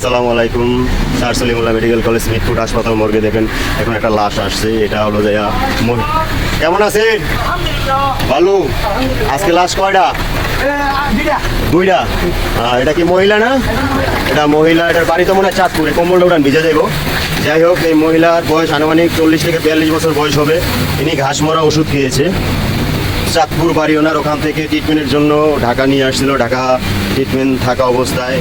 আসসালামু আলাইকুম। Sir Salimullah medical college Mitford হাসপাতাল মর্গে দেখেন এখন একটা লাশ আসছে। এটা হলো যে কেমন আছে? ভালো। আজকে লাশ কয়টা? দুইটা। এটা কি মহিলা না? এটা মহিলা। এটার বাড়ি তো মনে হয় চাঁদপুরে। কম্বলটা উঠান, ভিজে যাইব। যাই হোক, এই মহিলার বয়স আনুমানিক 40 থেকে 42 বছর বয়স হবে। ইনি ঘাস মরা ওষুধ খেয়েছে। চাঁদপুর বাড়ি ওনার। ওখান থেকে ট্রিটমেন্টের জন্য ঢাকা নিয়ে আসছিল। ঢাকা ট্রিটমেন্ট থাকা অবস্থায়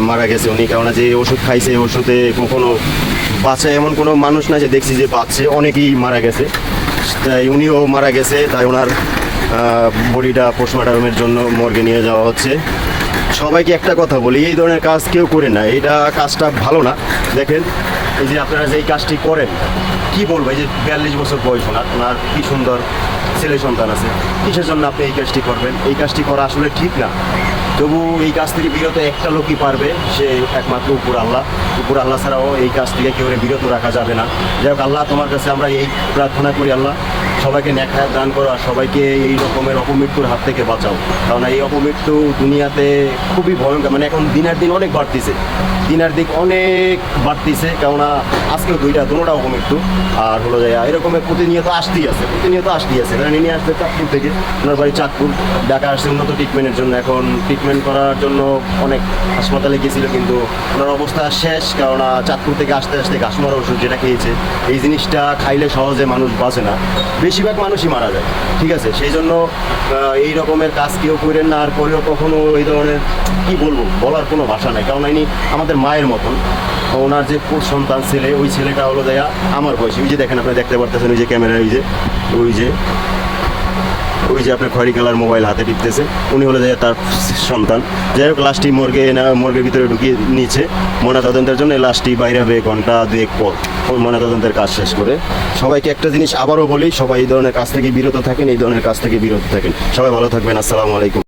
মারা গেছে উনি। কেননা যে ওষুধ খাইছে ওষুধে কখনো বাঁচে এমন কোনো মানুষ না যে দেখছি যে বাঁচছে, অনেকেই মারা গেছে। তাই উনিও মারা গেছে। তাই ওনার বডিটা পোস্টমর্টমের জন্য মর্গে নিয়ে যাওয়া হচ্ছে। সবাইকে একটা কথা বলি, এই ধরনের কাজ কেউ করে না। এটা কাজটা ভালো না। দেখেন, এই যে আপনারা যে এই কাজটি করেন, কি বলবো, এই যে 42 বছর বয়স ওনার কি সুন্দর ছেলে সন্তান আছে। কিসের জন্য আপনি এই কাজটি করবেন? এই কাজটি করা আসলে ঠিক না। তবু এই কাজ থেকে বিরত একটা লোকই পারবে, সে একমাত্র উপর আল্লাহ। উপর আল্লাহ ছাড়াও এই কাজ থেকে কেউ বিরত রাখা যাবে না। যাই হোক, আল্লাহ তোমার কাছে আমরা এই প্রার্থনা করি, আল্লাহ সবাইকে নেক হায়াত দান করো আর সবাইকে এই রকমের অপমৃত্যুর হাত থেকে বাঁচাও। কারণ এই অপমৃত্যু দুনিয়াতে খুবই ভয়ঙ্কর। মানে এখন দিনের দিন অনেক বাড়তিছে, দিনের দিক অনেক বাড়তিছে। কেননা আজকেও দুটোটা অপমৃত্যু। আর হলো যায় এরকমের প্রতিনিয়ত আসতেই আছে। নিয়ে আসছে চাঁদপুর থেকে। ওনার বাড়ি চাঁদপুর। ঢাকা আসছে উন্নত ট্রিটমেন্টের জন্য। এখন ট্রিটমেন্ট করার জন্য অনেক হাসপাতালে গেছিল, কিন্তু ওনার অবস্থা শেষ। কেননা চাঁদপুর থেকে আসতে আসতে ঘাস মরা ওষুধ যেটা খেয়েছে, এই জিনিসটা খাইলে সহজে মানুষ বাঁচে না, বেশিরভাগ মানুষই মারা যায়। ঠিক আছে, সেই জন্য এই রকমের কাজ কেউ করেন না। আর করেও কখনো এই ধরনের কি বলবো, বলার কোনো ভাষা নাই। কারণ ইনি আমাদের মায়ের মতন। ওনার যে সন্তান ছেলে, ওই ছেলেটা হলো দেয়া আমার বয়সী। ওই যে দেখেন, আপনি দেখতে পারতেছেন, ওই যে ক্যামেরায় ওই যে আপনার খয়রি কালার মোবাইল হাতে টিপতেছে, উনি হলো যে তার সন্তান। যাই হোক, লাশটি মর্গের ভিতরে ঢুকিয়ে নিয়েছে ময়নাতদন্তের জন্য। এই লাশটি বাইরে হবে ঘন্টা 2 পর ময়নাতদন্তের কাজ শেষ করে। সবাইকে একটা জিনিস আবারও বলি, সবাই এই ধরনের কাজ থেকে বিরত থাকেন, এই ধরনের কাজ থেকে বিরত থাকেন। সবাই ভালো থাকবেন। আসসালামু আলাইকুম।